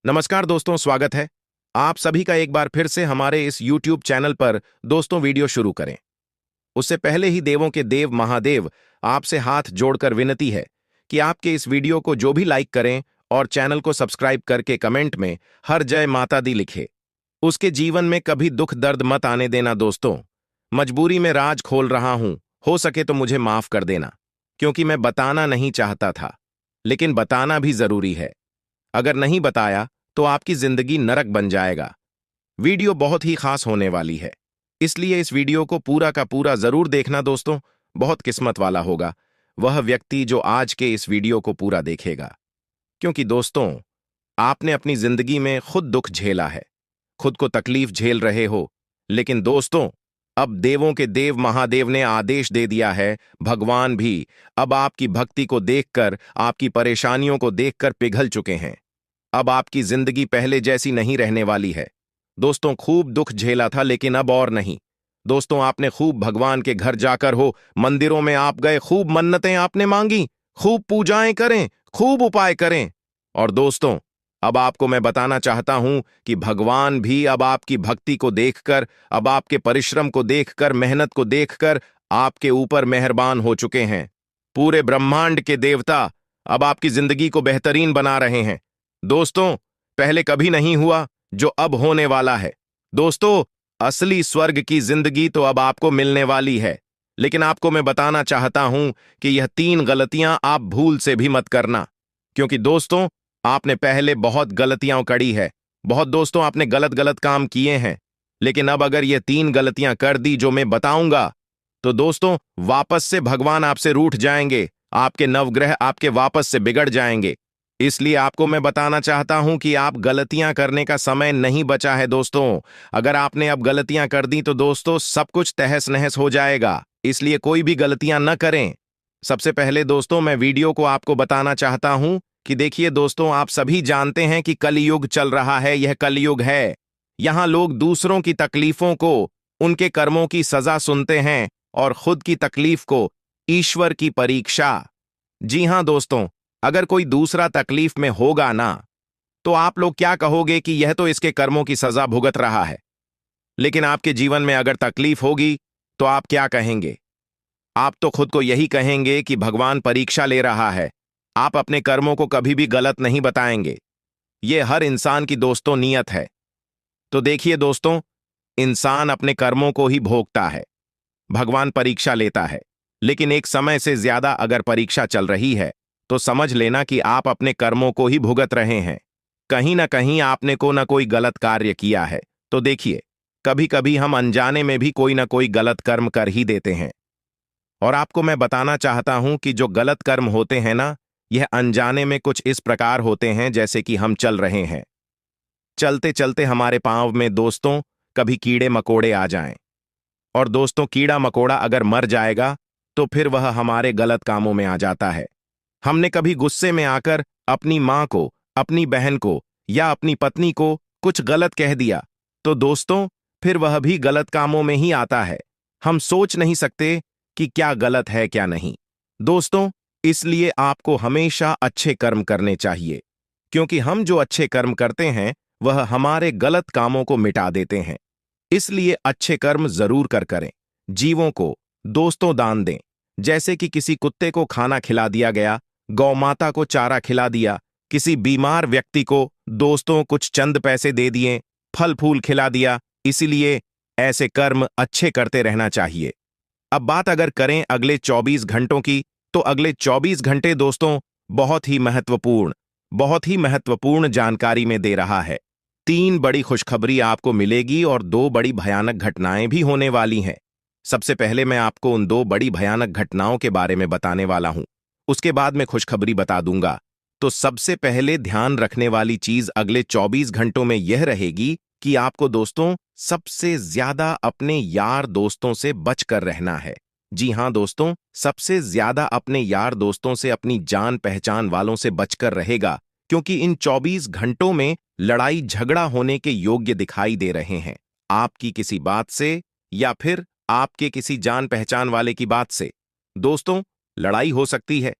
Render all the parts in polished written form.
नमस्कार दोस्तों, स्वागत है आप सभी का एक बार फिर से हमारे इस YouTube चैनल पर। दोस्तों, वीडियो शुरू करें उससे पहले ही देवों के देव महादेव आपसे हाथ जोड़कर विनती है कि आपके इस वीडियो को जो भी लाइक करें और चैनल को सब्सक्राइब करके कमेंट में हर जय माता दी लिखे। उसके जीवन में कभी दुख दर्द मत आने देना दोस्तों। मजबूरी में राज खोल रहा हूं, हो सके तो मुझे माफ कर देना, क्योंकि मैं बताना नहीं चाहता था, लेकिन बताना भी जरूरी है। अगर नहीं बताया तो आपकी जिंदगी नरक बन जाएगा। वीडियो बहुत ही खास होने वाली है, इसलिए इस वीडियो को पूरा का पूरा जरूर देखना दोस्तों। बहुत किस्मत वाला होगा वह व्यक्ति जो आज के इस वीडियो को पूरा देखेगा, क्योंकि दोस्तों, आपने अपनी जिंदगी में खुद दुख झेला है, खुद को तकलीफ झेल रहे हो। लेकिन दोस्तों, अब देवों के देव महादेव ने आदेश दे दिया है, भगवान भी अब आपकी भक्ति को देखकर, आपकी परेशानियों को देखकर पिघल चुके हैं। अब आपकी जिंदगी पहले जैसी नहीं रहने वाली है। दोस्तों, खूब दुख झेला था, लेकिन अब और नहीं। दोस्तों, आपने खूब भगवान के घर जाकर हो, मंदिरों में आप गए, खूब मन्नतें आपने मांगी, खूब पूजाएं करें, खूब उपाय करें। और दोस्तों, अब आपको मैं बताना चाहता हूं कि भगवान भी अब आपकी भक्ति को देखकर, अब आपके परिश्रम को देखकर, मेहनत को देखकर आपके ऊपर मेहरबान हो चुके हैं। पूरे ब्रह्मांड के देवता अब आपकी जिंदगी को बेहतरीन बना रहे हैं। दोस्तों, पहले कभी नहीं हुआ जो अब होने वाला है। दोस्तों, असली स्वर्ग की जिंदगी तो अब आपको मिलने वाली है। लेकिन आपको मैं बताना चाहता हूं कि यह 3 गलतियां आप भूल से भी मत करना, क्योंकि दोस्तों, आपने पहले बहुत गलतियां करी है। बहुत दोस्तों, आपने गलत गलत काम किए हैं। लेकिन अब अगर ये 3 गलतियां कर दी जो मैं बताऊंगा, तो दोस्तों, वापस से भगवान आपसे रूठ जाएंगे, आपके नवग्रह आपके वापस से बिगड़ जाएंगे। इसलिए आपको मैं बताना चाहता हूं कि आप गलतियां करने का समय नहीं बचा है दोस्तों। अगर आपने अब गलतियां कर दी तो दोस्तों, सब कुछ तहस नहस हो जाएगा। इसलिए कोई भी गलतियां न करें। सबसे पहले दोस्तों, मैं वीडियो को आपको बताना चाहता हूं कि देखिए दोस्तों, आप सभी जानते हैं कि कलयुग चल रहा है। यह कलयुग है। यहां लोग दूसरों की तकलीफों को उनके कर्मों की सजा सुनते हैं और खुद की तकलीफ को ईश्वर की परीक्षा। जी हां दोस्तों, अगर कोई दूसरा तकलीफ में होगा ना, तो आप लोग क्या कहोगे कि यह तो इसके कर्मों की सजा भुगत रहा है। लेकिन आपके जीवन में अगर तकलीफ होगी तो आप क्या कहेंगे? आप तो खुद को यही कहेंगे कि भगवान परीक्षा ले रहा है। आप अपने कर्मों को कभी भी गलत नहीं बताएंगे। यह हर इंसान की दोस्तों नीयत है। तो देखिए दोस्तों, इंसान अपने कर्मों को ही भोगता है, भगवान परीक्षा लेता है। लेकिन एक समय से ज्यादा अगर परीक्षा चल रही है तो समझ लेना कि आप अपने कर्मों को ही भुगत रहे हैं। कहीं ना कहीं आपने को ना कोई गलत कार्य किया है। तो देखिए, कभी कभी हम अनजाने में भी कोई ना कोई गलत कर्म कर ही देते हैं। और आपको मैं बताना चाहता हूं कि जो गलत कर्म होते हैं ना, यह अनजाने में कुछ इस प्रकार होते हैं, जैसे कि हम चल रहे हैं, चलते चलते हमारे पांव में दोस्तों कभी कीड़े मकोड़े आ जाएं। और दोस्तों, कीड़ा मकोड़ा अगर मर जाएगा तो फिर वह हमारे गलत कामों में आ जाता है। हमने कभी गुस्से में आकर अपनी मां को, अपनी बहन को या अपनी पत्नी को कुछ गलत कह दिया, तो दोस्तों, फिर वह भी गलत कामों में ही आता है। हम सोच नहीं सकते कि क्या गलत है क्या नहीं। दोस्तों, इसलिए आपको हमेशा अच्छे कर्म करने चाहिए, क्योंकि हम जो अच्छे कर्म करते हैं वह हमारे गलत कामों को मिटा देते हैं। इसलिए अच्छे कर्म जरूर करें। जीवों को दोस्तों दान दें, जैसे कि किसी कुत्ते को खाना खिला दिया गया, गौ माता को चारा खिला दिया, किसी बीमार व्यक्ति को दोस्तों कुछ चंद पैसे दे दिए, फल फूल खिला दिया। इसीलिए ऐसे कर्म अच्छे करते रहना चाहिए। अब बात अगर करें अगले 24 घंटों की, तो अगले 24 घंटे दोस्तों बहुत ही महत्वपूर्ण जानकारी में दे रहा है। 3 बड़ी खुशखबरी आपको मिलेगी और 2 बड़ी भयानक घटनाएं भी होने वाली हैं। सबसे पहले मैं आपको उन 2 बड़ी भयानक घटनाओं के बारे में बताने वाला हूं, उसके बाद मैं खुशखबरी बता दूंगा। तो सबसे पहले ध्यान रखने वाली चीज अगले 24 घंटों में यह रहेगी कि आपको दोस्तों सबसे ज्यादा अपने यार दोस्तों से बचकर रहना है। जी हां दोस्तों, सबसे ज्यादा अपने यार दोस्तों से, अपनी जान पहचान वालों से बचकर रहेगा, क्योंकि इन 24 घंटों में लड़ाई झगड़ा होने के योग्य दिखाई दे रहे हैं। आपकी किसी बात से या फिर आपके किसी जान पहचान वाले की बात से दोस्तों लड़ाई हो सकती है,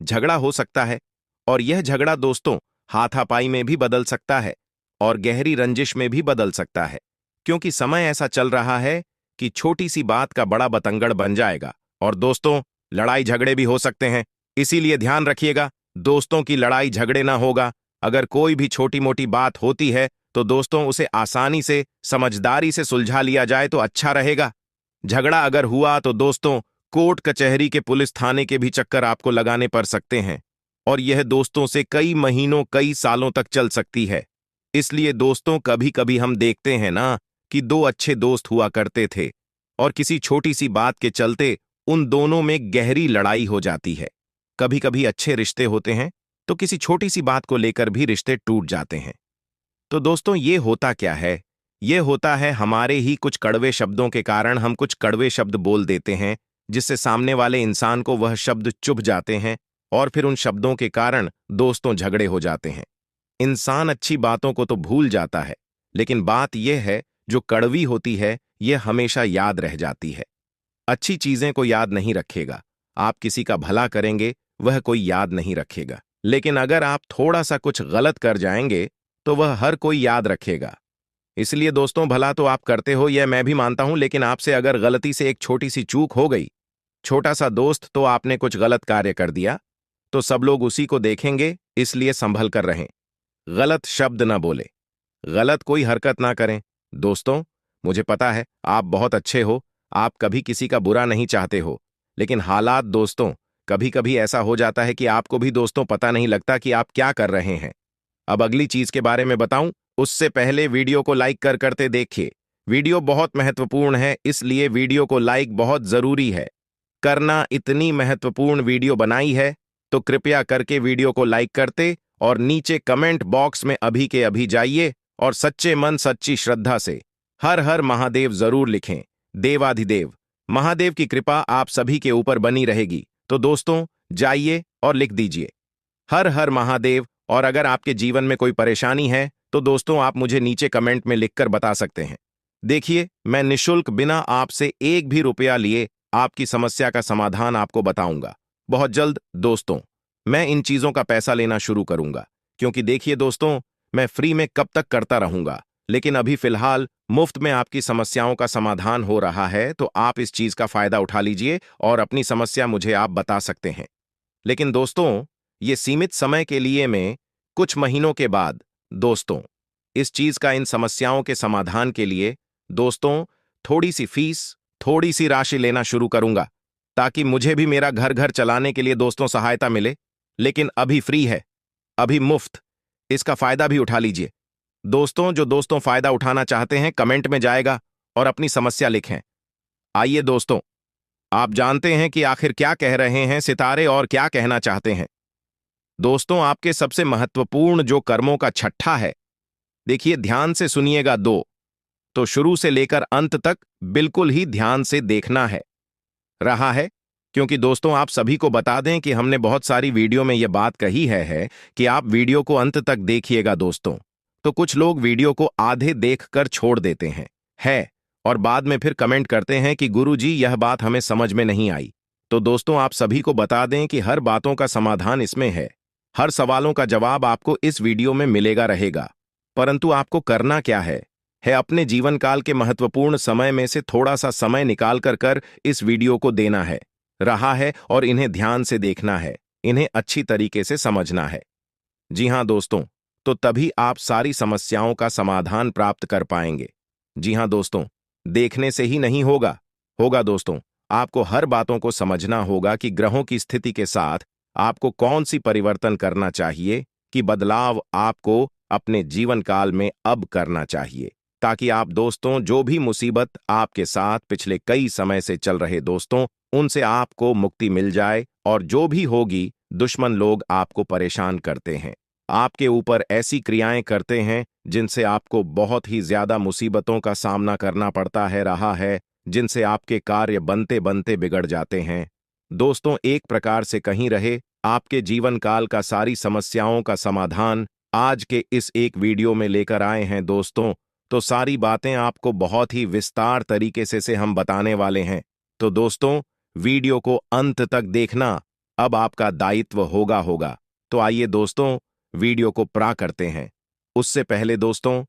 झगड़ा हो सकता है। और यह झगड़ा दोस्तों हाथापाई में भी बदल सकता है और गहरी रंजिश में भी बदल सकता है, क्योंकि समय ऐसा चल रहा है कि छोटी सी बात का बड़ा बतंगड़ बन जाएगा। और दोस्तों, लड़ाई झगड़े भी हो सकते हैं, इसीलिए ध्यान रखिएगा दोस्तों की लड़ाई झगड़े ना होगा। अगर कोई भी छोटी मोटी बात होती है तो दोस्तों उसे आसानी से समझदारी से सुलझा लिया जाए तो अच्छा रहेगा। झगड़ा अगर हुआ तो दोस्तों कोर्ट कचहरी के पुलिस थाने के भी चक्कर आपको लगाने पड़ सकते हैं, और यह दोस्तों से कई महीनों कई सालों तक चल सकती है। इसलिए दोस्तों कभी कभी हम देखते हैं ना कि दो अच्छे दोस्त हुआ करते थे और किसी छोटी सी बात के चलते उन दोनों में गहरी लड़ाई हो जाती है। कभी कभी अच्छे रिश्ते होते हैं तो किसी छोटी सी बात को लेकर भी रिश्ते टूट जाते हैं। तो दोस्तों ये होता क्या है? ये होता है हमारे ही कुछ कड़वे शब्दों के कारण हम कुछ कड़वे शब्द बोल देते हैं, जिससे सामने वाले इंसान को वह शब्द चुभ जाते हैं और फिर उन शब्दों के कारण दोस्तों झगड़े हो जाते हैं। इंसान अच्छी बातों को तो भूल जाता है, लेकिन बात यह है जो कड़वी होती है यह हमेशा याद रह जाती है। अच्छी चीजें को याद नहीं रखेगा, आप किसी का भला करेंगे वह कोई याद नहीं रखेगा, लेकिन अगर आप थोड़ा सा कुछ गलत कर जाएंगे तो वह हर कोई याद रखेगा। इसलिए दोस्तों भला तो आप करते हो यह मैं भी मानता हूं, लेकिन आपसे अगर गलती से एक छोटी सी चूक हो गई, छोटा सा दोस्त तो आपने कुछ गलत कार्य कर दिया, तो सब लोग उसी को देखेंगे, इसलिए संभल कर रहें। गलत शब्द ना बोले, गलत कोई हरकत ना करें। दोस्तों मुझे पता है आप बहुत अच्छे हो, आप कभी किसी का बुरा नहीं चाहते हो, लेकिन हालात दोस्तों कभी कभी ऐसा हो जाता है कि आपको भी दोस्तों पता नहीं लगता कि आप क्या कर रहे हैं। अब अगली चीज के बारे में बताऊं उससे पहले वीडियो को लाइक करते देखिए। वीडियो बहुत महत्वपूर्ण है, इसलिए वीडियो को लाइक बहुत जरूरी है करना। इतनी महत्वपूर्ण वीडियो बनाई है तो कृपया करके वीडियो को लाइक करते और नीचे कमेंट बॉक्स में अभी के अभी जाइए और सच्चे मन सच्ची श्रद्धा से हर हर महादेव जरूर लिखें। देवाधिदेव महादेव की कृपा आप सभी के ऊपर बनी रहेगी। तो दोस्तों जाइए और लिख दीजिए हर हर महादेव। और अगर आपके जीवन में कोई परेशानी है तो दोस्तों आप मुझे नीचे कमेंट में लिखकर बता सकते हैं। देखिए मैं निशुल्क बिना आपसे एक भी रुपया लिए आपकी समस्या का समाधान आपको बताऊंगा बहुत जल्द। दोस्तों मैं इन चीजों का पैसा लेना शुरू करूंगा, क्योंकि देखिए दोस्तों मैं फ्री में कब तक करता रहूंगा, लेकिन अभी फिलहाल मुफ्त में आपकी समस्याओं का समाधान हो रहा है, तो आप इस चीज का फायदा उठा लीजिए और अपनी समस्या मुझे आप बता सकते हैं। लेकिन दोस्तों ये सीमित समय के लिए मैं कुछ महीनों के बाद दोस्तों इस चीज का इन समस्याओं के समाधान के लिए दोस्तों थोड़ी सी फीस थोड़ी सी राशि लेना शुरू करूंगा, ताकि मुझे भी मेरा घर घर चलाने के लिए दोस्तों सहायता मिले। लेकिन अभी फ्री है, अभी मुफ्त, इसका फायदा भी उठा लीजिए। दोस्तों जो दोस्तों फायदा उठाना चाहते हैं कमेंट में जाएगा और अपनी समस्या लिखें। आइए दोस्तों आप जानते हैं कि आखिर क्या कह रहे हैं सितारे और क्या कहना चाहते हैं। दोस्तों आपके सबसे महत्वपूर्ण जो कर्मों का छठा है, देखिए ध्यान से सुनिएगा तो शुरू से लेकर अंत तक बिल्कुल ही ध्यान से देखना है रहा है, क्योंकि दोस्तों आप सभी को बता दें कि हमने बहुत सारी वीडियो में यह बात कही है कि आप वीडियो को अंत तक देखिएगा दोस्तों। तो कुछ लोग वीडियो को आधे देखकर छोड़ देते हैं और बाद में फिर कमेंट करते हैं कि गुरुजी यह बात हमें समझ में नहीं आई। तो दोस्तों आप सभी को बता दें कि हर बातों का समाधान इसमें है, हर सवालों का जवाब आपको इस वीडियो में मिलेगा रहेगा। परंतु आपको करना क्या है अपने जीवन काल के महत्वपूर्ण समय में से थोड़ा सा समय निकाल कर इस वीडियो को देना है रहा है और इन्हें ध्यान से देखना है, इन्हें अच्छी तरीके से समझना है। जी हां दोस्तों, तो तभी आप सारी समस्याओं का समाधान प्राप्त कर पाएंगे। जी हां दोस्तों, देखने से ही नहीं होगा दोस्तों, आपको हर बातों को समझना होगा कि ग्रहों की स्थिति के साथ आपको कौन सी परिवर्तन करना चाहिए, कि बदलाव आपको अपने जीवन काल में अब करना चाहिए, ताकि आप दोस्तों जो भी मुसीबत आपके साथ पिछले कई समय से चल रहे दोस्तों उनसे आपको मुक्ति मिल जाए। और जो भी होगी दुश्मन लोग आपको परेशान करते हैं, आपके ऊपर ऐसी क्रियाएं करते हैं जिनसे आपको बहुत ही ज्यादा मुसीबतों का सामना करना पड़ता है रहा है, जिनसे आपके कार्य बनते बनते बिगड़ जाते हैं। दोस्तों एक प्रकार से कहीं रहे आपके जीवन काल का सारी समस्याओं का समाधान आज के इस एक वीडियो में लेकर आए हैं दोस्तों। तो सारी बातें आपको बहुत ही विस्तार तरीके से हम बताने वाले हैं। तो दोस्तों वीडियो को अंत तक देखना अब आपका दायित्व होगा। तो आइए दोस्तों वीडियो को प्रा करते हैं। उससे पहले दोस्तों,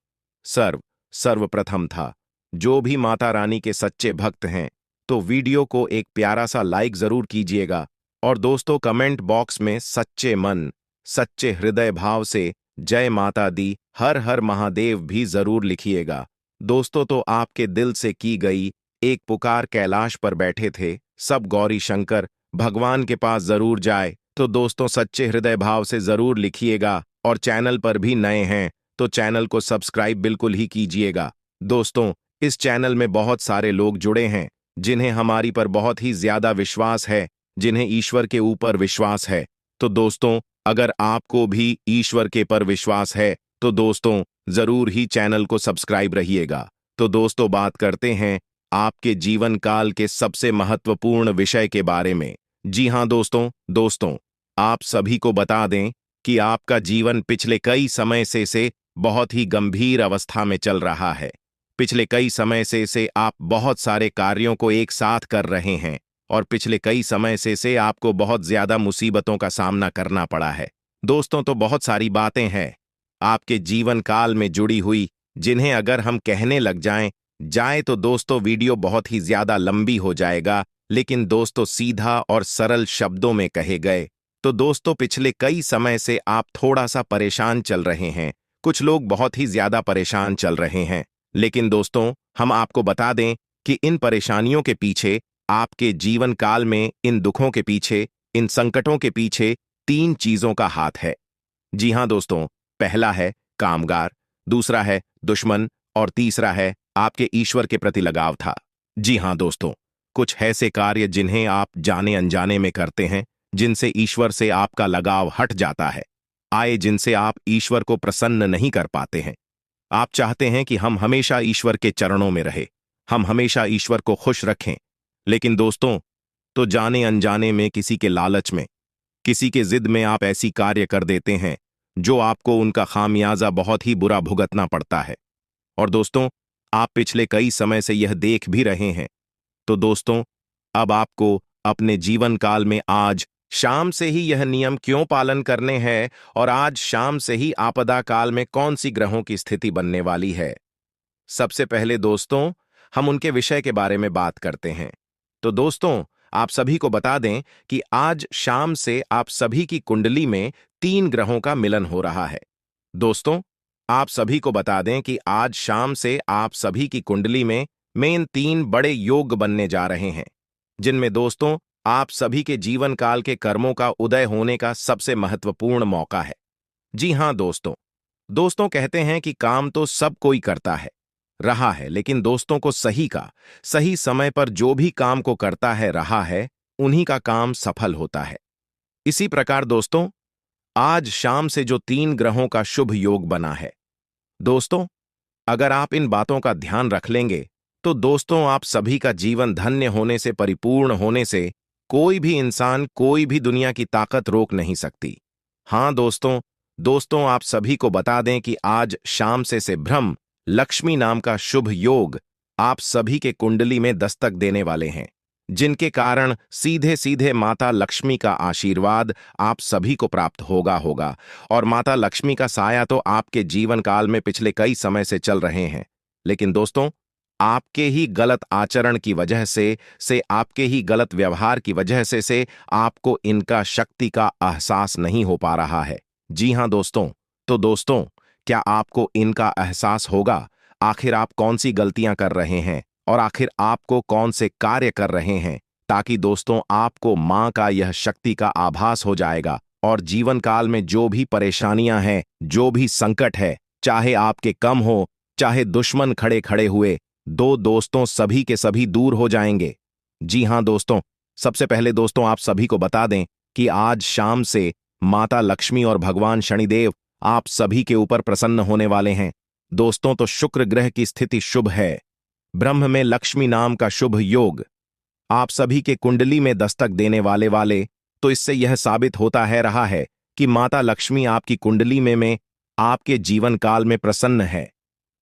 सर्वप्रथम था, जो भी माता रानी के सच्चे भक्त हैं तो वीडियो को एक प्यारा सा लाइक जरूर कीजिएगा, और दोस्तों कमेंट बॉक्स में सच्चे मन, सच्चे हृदय भाव से जय माता दी, हर हर महादेव भी जरूर लिखिएगा। दोस्तों तो आपके दिल से की गई एक पुकार कैलाश पर बैठे थे सब गौरी शंकर भगवान के पास जरूर जाए, तो दोस्तों सच्चे हृदय भाव से जरूर लिखिएगा, और चैनल पर भी नए हैं तो चैनल को सब्सक्राइब बिल्कुल ही कीजिएगा। दोस्तों इस चैनल में बहुत सारे लोग जुड़े हैं जिन्हें हमारी पर बहुत ही ज्यादा विश्वास है, जिन्हें ईश्वर के ऊपर विश्वास है। तो दोस्तों अगर आपको भी ईश्वर के पर विश्वास है तो दोस्तों जरूर ही चैनल को सब्सक्राइब रहिएगा। तो दोस्तों बात करते हैं आपके जीवन काल के सबसे महत्वपूर्ण विषय के बारे में। जी हाँ दोस्तों आप सभी को बता दें कि आपका जीवन पिछले कई समय से बहुत ही गंभीर अवस्था में चल रहा है। पिछले कई समय से आप बहुत सारे कार्यों को एक साथ कर रहे हैं, और पिछले कई समय से आपको बहुत ज्यादा मुसीबतों का सामना करना पड़ा है। दोस्तों तो बहुत सारी बातें हैं आपके जीवन काल में जुड़ी हुई, जिन्हें अगर हम कहने लग जाए तो दोस्तों वीडियो बहुत ही ज्यादा लंबी हो जाएगा, लेकिन दोस्तों सीधा और सरल शब्दों में कहे गए तो दोस्तों पिछले कई समय से आप थोड़ा सा परेशान चल रहे हैं, कुछ लोग बहुत ही ज्यादा परेशान चल रहे हैं। लेकिन दोस्तों हम आपको बता दें कि इन परेशानियों के पीछे, आपके जीवन काल में इन दुखों के पीछे, इन संकटों के पीछे 3 चीजों का हाथ है। जी हां दोस्तों, पहला है कामगार, दूसरा है दुश्मन, और तीसरा है आपके ईश्वर के प्रति लगाव था। जी हां दोस्तों, कुछ ऐसे कार्य जिन्हें आप जाने अनजाने में करते हैं, जिनसे ईश्वर से आपका लगाव हट जाता है, जिनसे आप ईश्वर को प्रसन्न नहीं कर पाते हैं। आप चाहते हैं कि हम हमेशा ईश्वर के चरणों में रहे, हम हमेशा ईश्वर को खुश रखें, लेकिन दोस्तों तो जाने अनजाने में किसी के लालच में, किसी के जिद में आप ऐसी कार्य कर देते हैं जो आपको उनका खामियाजा बहुत ही बुरा भुगतना पड़ता है। और दोस्तों आप पिछले कई समय से यह देख भी रहे हैं। तो दोस्तों अब आपको अपने जीवन काल में आज शाम से ही यह नियम क्यों पालन करने हैं, और आज शाम से ही आपदा काल में कौन सी ग्रहों की स्थिति बनने वाली है। सबसे पहले दोस्तों हम उनके विषय के बारे में बात करते हैं। तो दोस्तों आप सभी को बता दें कि आज शाम से आप सभी की कुंडली में 3 ग्रहों का मिलन हो रहा है। दोस्तों आप सभी को बता दें कि आज शाम से आप सभी की कुंडली में मेन 3 बड़े योग बनने जा रहे हैं, जिनमें दोस्तों आप सभी के जीवन काल के कर्मों का उदय होने का सबसे महत्वपूर्ण मौका है। जी हां दोस्तों कहते हैं कि काम तो सब कोई करता है रहा है, लेकिन दोस्तों को सही समय पर जो भी काम को करता है रहा है, उन्हीं का काम सफल होता है। इसी प्रकार दोस्तों आज शाम से जो 3 ग्रहों का शुभ योग बना है, दोस्तों अगर आप इन बातों का ध्यान रख लेंगे तो दोस्तों आप सभी का जीवन धन्य होने से, परिपूर्ण होने से कोई भी इंसान, कोई भी दुनिया की ताकत रोक नहीं सकती। हां दोस्तों आप सभी को बता दें कि आज शाम से ब्रह्म लक्ष्मी नाम का शुभ योग आप सभी के कुंडली में दस्तक देने वाले हैं, जिनके कारण सीधे माता लक्ष्मी का आशीर्वाद आप सभी को प्राप्त होगा। और माता लक्ष्मी का साया तो आपके जीवन काल में पिछले कई समय से चल रहे हैं, लेकिन दोस्तों आपके ही गलत आचरण की वजह से आपके ही गलत व्यवहार की वजह से आपको इनका शक्ति का एहसास नहीं हो पा रहा है। जी हां दोस्तों, तो दोस्तों क्या आपको इनका एहसास होगा? आखिर आप कौन सी गलतियां कर रहे हैं, और आखिर आपको कौन से कार्य कर रहे हैं, ताकि दोस्तों आपको मां का यह शक्ति का आभास हो जाएगा, और जीवन काल में जो भी परेशानियां हैं, जो भी संकट है, चाहे आपके कम हो, चाहे दुश्मन खड़े हुए, दोस्तों सभी के सभी दूर हो जाएंगे। जी हां दोस्तों, सबसे पहले दोस्तों आप सभी को बता दें कि आज शाम से माता लक्ष्मी और भगवान शनिदेव आप सभी के ऊपर प्रसन्न होने वाले हैं। दोस्तों तो शुक्र ग्रह की स्थिति शुभ है, ब्रह्म में लक्ष्मी नाम का शुभ योग आप सभी के कुंडली में दस्तक देने वाले, तो इससे यह साबित होता है रहा है कि माता लक्ष्मी आपकी कुंडली में आपके जीवन काल में प्रसन्न है।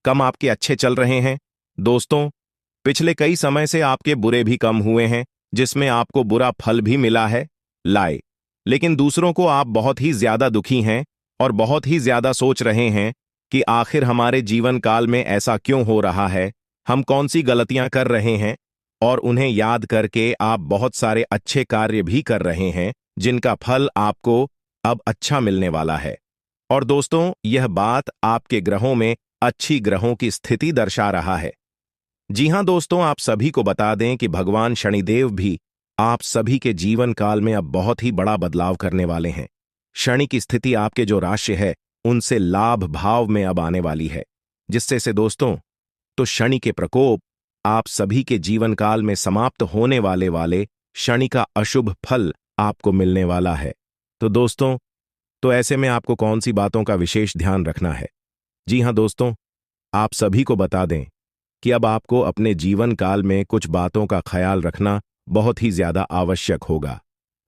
कम आपके अच्छे चल रहे हैं दोस्तों, पिछले कई समय से आपके बुरे भी कम हुए हैं, जिसमें आपको बुरा फल भी मिला है लेकिन दूसरों को आप बहुत ही ज्यादा दुखी हैं, और बहुत ही ज्यादा सोच रहे हैं कि आखिर हमारे जीवन काल में ऐसा क्यों हो रहा है, हम कौन सी गलतियां कर रहे हैं, और उन्हें याद करके आप बहुत सारे अच्छे कार्य भी कर रहे हैं जिनका फल आपको अब अच्छा मिलने वाला है। और दोस्तों, यह बात आपके ग्रहों में अच्छी ग्रहों की स्थिति दर्शा रहा है। जी हां दोस्तों, आप सभी को बता दें कि भगवान शनिदेव भी आप सभी के जीवन काल में अब बहुत ही बड़ा बदलाव करने वाले हैं। शनि की स्थिति आपके जो राशि है उनसे लाभ भाव में अब आने वाली है, जिससे से दोस्तों तो शनि के प्रकोप आप सभी के जीवन काल में समाप्त होने वाले शनि का अशुभ फल आपको मिलने वाला है। तो दोस्तों, तो ऐसे में आपको कौन सी बातों का विशेष ध्यान रखना है? जी हां दोस्तों, आप सभी को बता दें कि अब आपको अपने जीवन काल में कुछ बातों का ख्याल रखना बहुत ही ज्यादा आवश्यक होगा।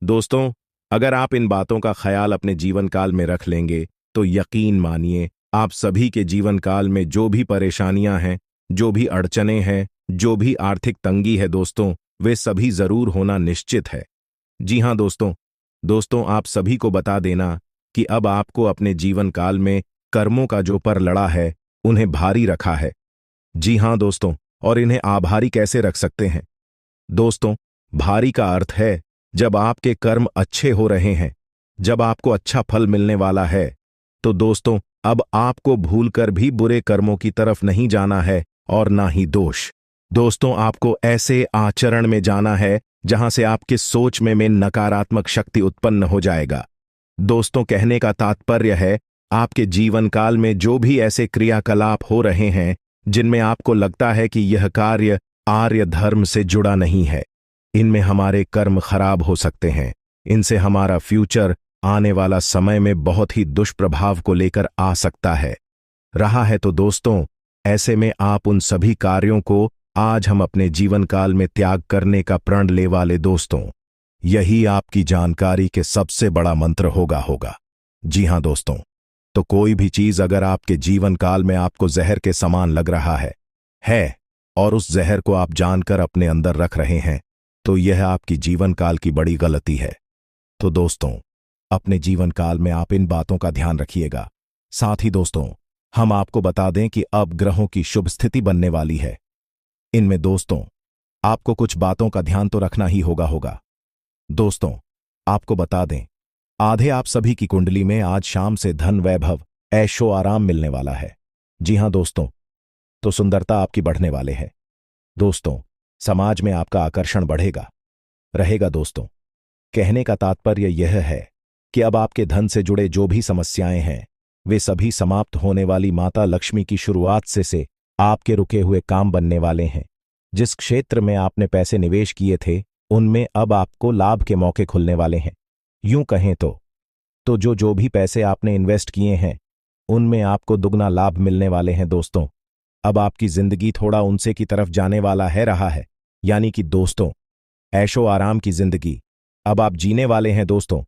दोस्तों, अगर आप इन बातों का ख्याल अपने जीवन काल में रख लेंगे तो यकीन मानिए आप सभी के जीवन काल में जो भी परेशानियां हैं, जो भी अड़चनें हैं, जो भी आर्थिक तंगी है दोस्तों, वे सभी जरूर होना निश्चित है। जी हां दोस्तों आप सभी को बता देना कि अब आपको अपने जीवन काल में कर्मों का जो पर लड़ा है उन्हें भारी रखा है। जी हां दोस्तों, और इन्हें आभारी कैसे रख सकते हैं? दोस्तों, भारी का अर्थ है जब आपके कर्म अच्छे हो रहे हैं, जब आपको अच्छा फल मिलने वाला है, तो दोस्तों अब आपको भूलकर भी बुरे कर्मों की तरफ नहीं जाना है और ना ही दोष। दोस्तों, आपको ऐसे आचरण में जाना है जहां से आपकी सोच में नकारात्मक शक्ति उत्पन्न हो जाएगा। दोस्तों, कहने का तात्पर्य है आपके जीवन काल में जो भी ऐसे क्रियाकलाप हो रहे हैं जिनमें आपको लगता है कि यह कार्य आर्य धर्म से जुड़ा नहीं है, इनमें हमारे कर्म खराब हो सकते हैं, इनसे हमारा फ्यूचर आने वाला समय में बहुत ही दुष्प्रभाव को लेकर आ सकता है रहा है। तो दोस्तों, ऐसे में आप उन सभी कार्यों को आज हम अपने जीवन काल में त्याग करने का प्रण ले वाले दोस्तों, यही आपकी जानकारी के सबसे बड़ा मंत्र होगा। जी हां दोस्तों, तो कोई भी चीज अगर आपके जीवन काल में आपको जहर के समान लग रहा है और उस जहर को आप जानकर अपने अंदर रख रहे हैं, तो यह आपकी जीवन काल की बड़ी गलती है। तो दोस्तों, अपने जीवन काल में आप इन बातों का ध्यान रखिएगा। साथ ही दोस्तों, हम आपको बता दें कि अब ग्रहों की शुभ स्थिति बनने वाली है। इनमें दोस्तों आपको कुछ बातों का ध्यान तो रखना ही होगा। दोस्तों, आपको बता दें, आधे आप सभी की कुंडली में आज शाम से धन वैभव ऐशो आराम मिलने वाला है। जी हां दोस्तों, तो सुंदरता आपकी बढ़ने वाले है। दोस्तों, समाज में आपका आकर्षण बढ़ेगा रहेगा। दोस्तों, कहने का तात्पर्य यह है कि अब आपके धन से जुड़े जो भी समस्याएं हैं वे सभी समाप्त होने वाली माता लक्ष्मी की शुरुआत से आपके रुके हुए काम बनने वाले हैं। जिस क्षेत्र में आपने पैसे निवेश किए थे उनमें अब आपको लाभ के मौके खुलने वाले हैं। यूं कहें तो जो भी पैसे आपने इन्वेस्ट किए हैं उनमें आपको दुगना लाभ मिलने वाले हैं। दोस्तों, अब आपकी जिंदगी थोड़ा उनसे की तरफ जाने वाला रहा है, यानी कि दोस्तों ऐशो आराम की जिंदगी अब आप जीने वाले हैं। दोस्तों,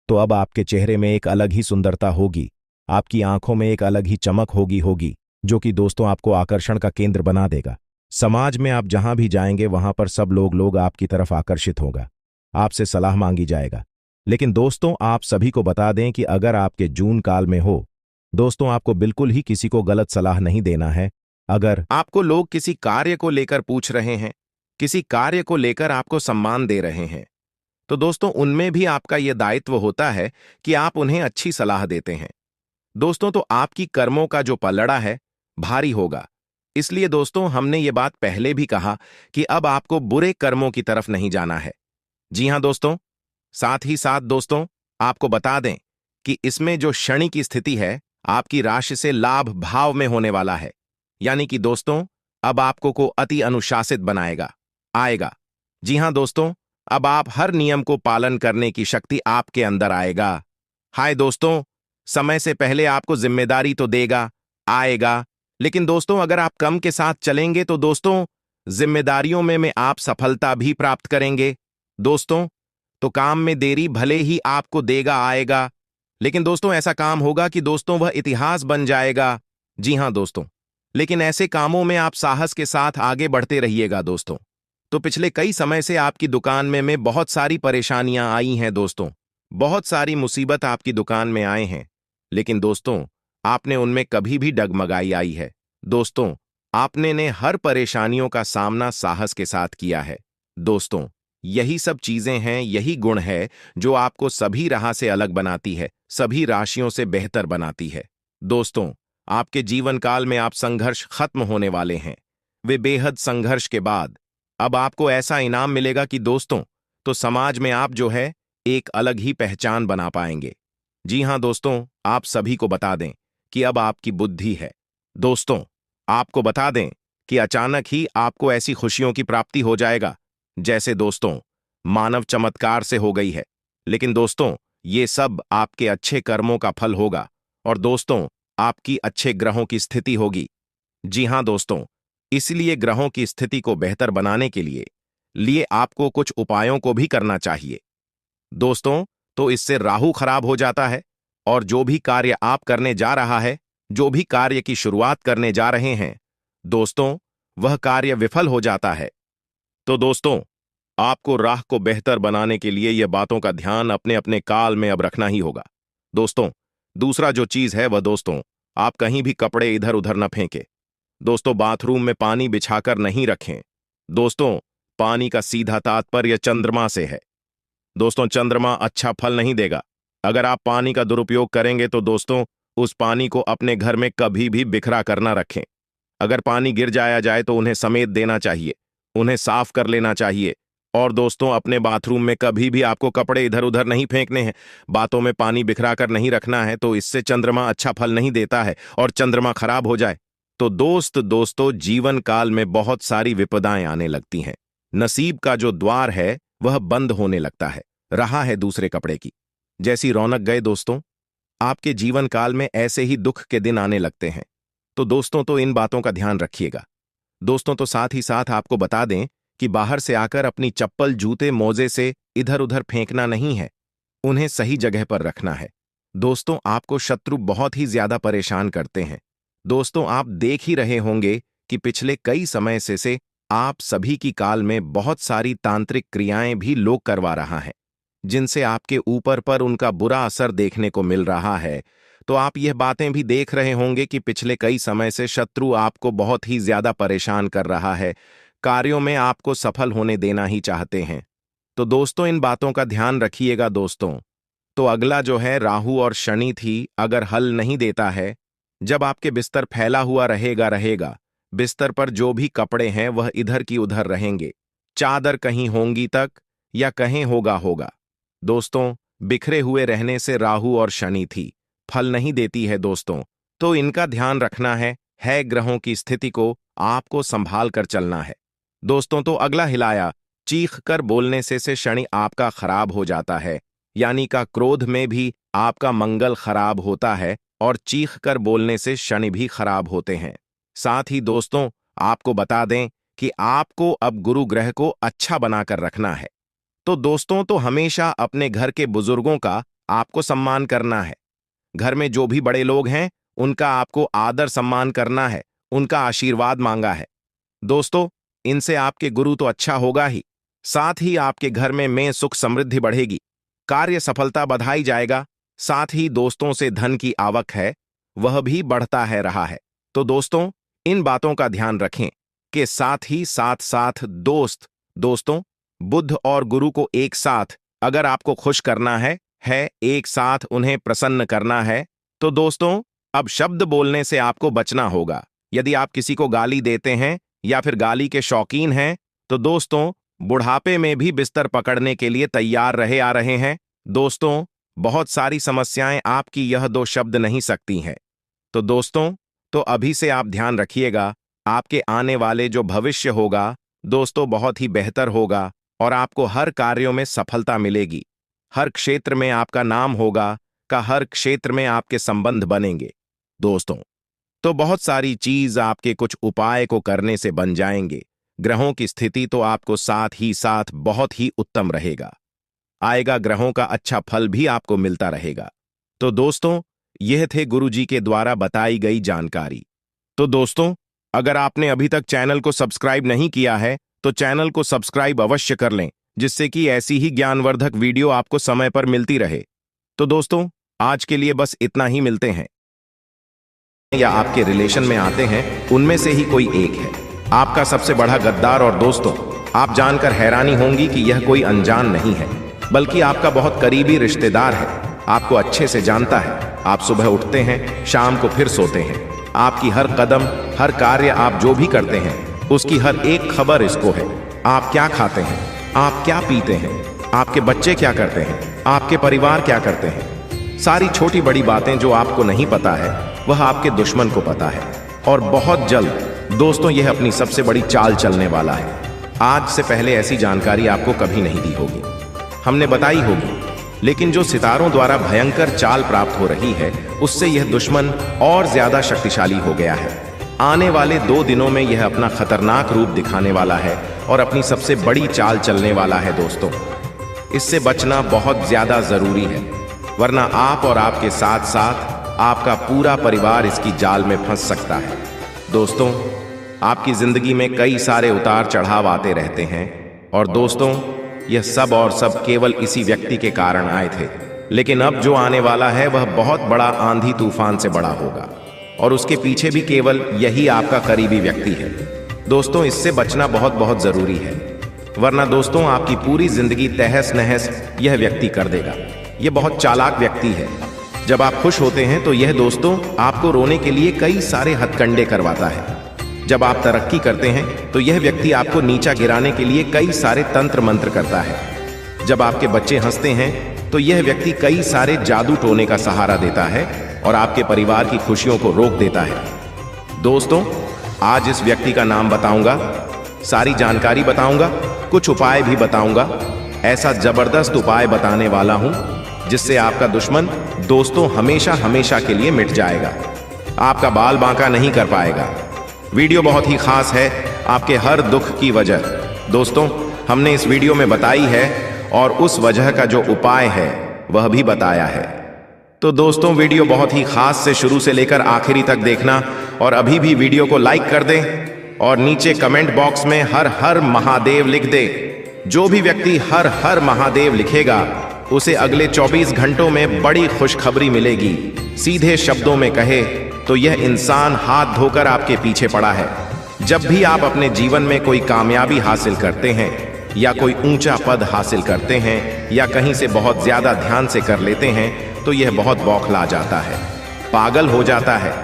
तो अब आपके चेहरे में एक अलग ही सुंदरता होगी, आपकी आंखों में एक अलग ही चमक होगी जो कि दोस्तों आपको आकर्षण का केंद्र बना देगा। समाज में आप जहां भी जाएंगे वहां पर सब लोग आपकी तरफ आकर्षित होगा, आपसे सलाह मांगी जाएगा। लेकिन दोस्तों, आप सभी को बता दें कि अगर आपके जून काल में हो, दोस्तों आपको बिल्कुल ही किसी को गलत सलाह नहीं देना है। अगर आपको लोग किसी कार्य को लेकर पूछ रहे हैं, किसी कार्य को लेकर आपको सम्मान दे रहे हैं, तो दोस्तों उनमें भी आपका यह दायित्व होता है कि आप उन्हें अच्छी सलाह देते हैं। दोस्तों, तो आपकी कर्मों का जो पलड़ा है भारी होगा। इसलिए दोस्तों हमने ये बात पहले भी कहा कि अब आपको बुरे कर्मों की तरफ नहीं जाना है। जी हां दोस्तों, साथ ही साथ दोस्तों आपको बता दें कि इसमें जो शनि की स्थिति है आपकी राशि से लाभ भाव में होने वाला है, यानी कि दोस्तों अब आपको को अति अनुशासित आएगा। जी हां दोस्तों, अब आप हर नियम को पालन करने की शक्ति आपके अंदर आएगा। हाय दोस्तों, समय से पहले आपको जिम्मेदारी तो आएगा, लेकिन दोस्तों अगर आप कम के साथ चलेंगे तो दोस्तों जिम्मेदारियों में आप सफलता भी प्राप्त करेंगे। दोस्तों, तो काम में देरी भले ही आपको आएगा, लेकिन दोस्तों ऐसा काम होगा कि दोस्तों वह इतिहास बन जाएगा। जी हां दोस्तों, लेकिन ऐसे कामों में आप साहस के साथ आगे बढ़ते रहिएगा। दोस्तों, तो पिछले कई समय से आपकी दुकान में बहुत सारी परेशानियां आई हैं। दोस्तों, बहुत सारी मुसीबत आपकी दुकान में आए हैं, लेकिन दोस्तों, आपने उनमें कभी भी डगमगाई आई है? दोस्तों, आपने ने हर परेशानियों का सामना साहस के साथ किया है। दोस्तों, यही सब चीजें हैं, यही गुण है जो आपको सभी राह से अलग बनाती है, सभी राशियों से बेहतर बनाती है। दोस्तों, आपके जीवन काल में आप संघर्ष खत्म होने वाले हैं। वे बेहद संघर्ष के बाद अब आपको ऐसा इनाम मिलेगा कि दोस्तों, तो समाज में आप जो है एक अलग ही पहचान बना पाएंगे। जी हां दोस्तों, आप सभी को बता दें कि अब आपकी बुद्धि है। दोस्तों, आपको बता दें कि अचानक ही आपको ऐसी खुशियों की प्राप्ति हो जाएगा जैसे दोस्तों मानव चमत्कार से हो गई है। लेकिन दोस्तों, ये सब आपके अच्छे कर्मों का फल होगा और दोस्तों, आपकी अच्छे ग्रहों की स्थिति होगी। जी हां दोस्तों, इसलिए ग्रहों की स्थिति को बेहतर बनाने के लिए आपको कुछ उपायों को भी करना चाहिए। दोस्तों, तो इससे राहु खराब हो जाता है और जो भी कार्य आप करने जा रहा है, जो भी कार्य की शुरुआत करने जा रहे हैं, दोस्तों, वह कार्य विफल हो जाता है। तो दोस्तों, आपको राह को बेहतर बनाने के लिए यह बातों का ध्यान अपने अपने काल में अब रखना ही होगा। दोस्तों, दूसरा जो चीज है वह दोस्तों, आप कहीं भी कपड़े इधर उधर न फेंकें। दोस्तों, बाथरूम में पानी बिछाकर नहीं रखें। दोस्तों, पानी का सीधा तात्पर्य चंद्रमा से है। दोस्तों, चंद्रमा अच्छा फल नहीं देगा। अगर आप पानी का दुरुपयोग करेंगे तो दोस्तों, उस पानी को अपने घर में कभी भी बिखरा कर ना रखें। अगर पानी गिर जाया जाए तो उन्हें समेट देना चाहिए, उन्हें साफ कर लेना चाहिए। और दोस्तों, अपने बाथरूम में कभी भी आपको कपड़े इधर उधर नहीं फेंकने हैं, बातों में पानी बिखरा कर नहीं रखना है, तो इससे चंद्रमा अच्छा फल नहीं देता है और चंद्रमा खराब हो जाए तो दोस्तों, जीवन काल में बहुत सारी विपदाएं आने लगती हैं। नसीब का जो द्वार है वह बंद होने लगता है, रहा है दूसरे कपड़े की जैसी रौनक गए। दोस्तों, आपके जीवन काल में ऐसे ही दुख के दिन आने लगते हैं। तो दोस्तों, तो इन बातों का ध्यान रखिएगा। दोस्तों, तो साथ ही साथ आपको बता दें कि बाहर से आकर अपनी चप्पल, जूते, मोजे से इधर उधर फेंकना नहीं है, उन्हें सही जगह पर रखना है। दोस्तों, आपको शत्रु बहुत ही ज्यादा परेशान करते हैं। दोस्तों, आप देख ही रहे होंगे कि पिछले कई समय से आप सभी की काल में बहुत सारी तांत्रिक क्रियाएं भी लोग करवा रहा है, जिनसे आपके ऊपर पर उनका बुरा असर देखने को मिल रहा है। तो आप यह बातें भी देख रहे होंगे कि पिछले कई समय से शत्रु आपको बहुत ही ज्यादा परेशान कर रहा है, कार्यों में आपको सफल होने देना ही चाहते हैं। तो दोस्तों, इन बातों का ध्यान रखिएगा। दोस्तों, तो अगला जो है राहु और शनि थी, अगर हल नहीं देता है, जब आपके बिस्तर फैला हुआ रहेगा, बिस्तर पर जो भी कपड़े हैं वह इधर की उधर रहेंगे, चादर कहीं होंगी तक या कहीं होगा। दोस्तों, बिखरे हुए रहने से राहु और शनि थी, फल नहीं देती है। दोस्तों, तो इनका ध्यान रखना है ग्रहों की स्थिति को आपको संभाल कर चलना है। दोस्तों, तो अगला हिलाया चीख कर बोलने से शनि आपका खराब हो जाता है, यानी का क्रोध में भी आपका मंगल खराब होता है और चीख कर बोलने से शनि भी खराब होते हैं। साथ ही दोस्तों, आपको बता दें कि आपको अब गुरु ग्रह को अच्छा बनाकर रखना है। तो दोस्तों, तो हमेशा अपने घर के बुजुर्गों का आपको सम्मान करना है। घर में जो भी बड़े लोग हैं उनका आपको आदर सम्मान करना है, उनका आशीर्वाद मांगा है। दोस्तों, इनसे आपके गुरु तो अच्छा होगा ही, साथ ही आपके घर में सुख समृद्धि बढ़ेगी, कार्य सफलता बधाई जाएगा। साथ ही दोस्तों से धन की आवक है वह भी बढ़ता है रहा है। तो दोस्तों, इन बातों का ध्यान रखें कि साथ ही साथ दोस्तों, बुध और गुरु को एक साथ अगर आपको खुश करना है एक साथ उन्हें प्रसन्न करना है, तो दोस्तों, अब शब्द बोलने से आपको बचना होगा। यदि आप किसी को गाली देते हैं या फिर गाली के शौकीन हैं, तो दोस्तों, बुढ़ापे में भी बिस्तर पकड़ने के लिए तैयार रहे आ रहे हैं। दोस्तों, बहुत सारी समस्याएं आपकी यह दो शब्द नहीं सकती हैं। तो दोस्तों, तो अभी से आप ध्यान रखिएगा, आपके आने वाले जो भविष्य होगा दोस्तों बहुत ही बेहतर होगा और आपको हर कार्यों में सफलता मिलेगी। हर क्षेत्र में आपका नाम होगा, हर क्षेत्र में आपके संबंध बनेंगे। दोस्तों, तो बहुत सारी चीज आपके कुछ उपाय को करने से बन जाएंगे। ग्रहों की स्थिति तो आपको साथ ही साथ बहुत ही उत्तम रहेगा, आएगा ग्रहों का अच्छा फल भी आपको मिलता रहेगा। तो दोस्तों, यह थे गुरुजी के द्वारा बताई गई जानकारी। तो दोस्तों, अगर आपने अभी तक चैनल को सब्सक्राइब नहीं किया है तो चैनल को सब्सक्राइब अवश्य कर लें, जिससे कि ऐसी ही ज्ञानवर्धक वीडियो आपको समय पर मिलती रहे। तो दोस्तों, आज के लिए बस इतना ही। मिलते हैं या आपके रिलेशन में आते हैं, उनमें से ही कोई एक है आपका सबसे बड़ा गद्दार। और दोस्तों, आप जानकर हैरानी होंगी कि यह कोई अनजान नहीं है, बल्कि आपका बहुत करीबी रिश्तेदार है। आपको अच्छे से जानता है। आप सुबह उठते हैं, शाम को फिर सोते हैं। आपकी हर कदम, हर कार्य, आप जो भी करते हैं, उसकी हर एक खबर इसको है। आप क्या खाते हैं, आप क्या पीते हैं, आपके बच्चे क्या करते हैं, आपके परिवार क्या करते हैं, सारी छोटी बड़ी बातें जो आपको नहीं पता है, वह आपके दुश्मन को पता है। और बहुत जल्द दोस्तों, यह अपनी सबसे बड़ी चाल चलने वाला है। आज से पहले ऐसी जानकारी आपको कभी नहीं दी होगी, हमने बताई होगी, लेकिन जो सितारों द्वारा भयंकर चाल प्राप्त हो रही है, उससे यह दुश्मन और ज्यादा शक्तिशाली हो गया है। आने वाले 2 दिनों में यह अपना खतरनाक रूप दिखाने वाला है और अपनी सबसे बड़ी चाल चलने वाला है। दोस्तों, इससे बचना बहुत ज्यादा जरूरी है, वरना आप और आपके साथ साथ आपका पूरा परिवार इसकी जाल में फंस सकता है। दोस्तों, आपकी जिंदगी में कई सारे उतार चढ़ाव आते रहते हैं, और दोस्तों, यह सब और सब केवल इसी व्यक्ति के कारण आए थे। लेकिन अब जो आने वाला है, वह बहुत बड़ा आंधी तूफान से बड़ा होगा, और उसके पीछे भी केवल यही आपका करीबी व्यक्ति है। दोस्तों, इससे बचना बहुत बहुत जरूरी है, वरना दोस्तों, आपकी पूरी जिंदगी तहस नहस यह व्यक्ति कर देगा। यह बहुत चालाक व्यक्ति है। जब आप खुश होते हैं तो यह दोस्तों आपको रोने के लिए कई सारे हथकंडे करवाता है। जब आप तरक्की करते हैं तो यह व्यक्ति आपको नीचा गिराने के लिए कई सारे तंत्र मंत्र करता है। जब आपके बच्चे हंसते हैं तो यह व्यक्ति कई सारे जादू टोने का सहारा देता है और आपके परिवार की खुशियों को रोक देता है। दोस्तों, आज इस व्यक्ति का नाम बताऊंगा, सारी जानकारी बताऊंगा, कुछ उपाय भी बताऊंगा। ऐसा जबरदस्त उपाय बताने वाला हूं जिससे आपका दुश्मन दोस्तों हमेशा हमेशा के लिए मिट जाएगा, आपका बाल बांका नहीं कर पाएगा। वीडियो बहुत ही खास है आपके हर दुख की वजह। दोस्तों, हमने इस वीडियो में बताई है और उस वजह का जो उपाय है वह भी बताया है। तो दोस्तों, वीडियो बहुत ही खास से शुरू से लेकर आखिरी तक देखना, और अभी भी वीडियो को लाइक कर दें और नीचे कमेंट बॉक्स में हर हर महादेव लिख दे। जो भी व्यक्ति हर हर महादेव लिखेगा उसे अगले 24 घंटों में बड़ी खुशखबरी मिलेगी। सीधे शब्दों में कहे तो यह इंसान हाथ धोकर आपके पीछे पड़ा है। जब भी आप अपने जीवन में कोई कामयाबी हासिल करते हैं, या कोई ऊंचा पद हासिल करते हैं, या कहीं से बहुत ज्यादा ध्यान से कर लेते हैं, तो यह बहुत बौखला जाता है, पागल हो जाता है।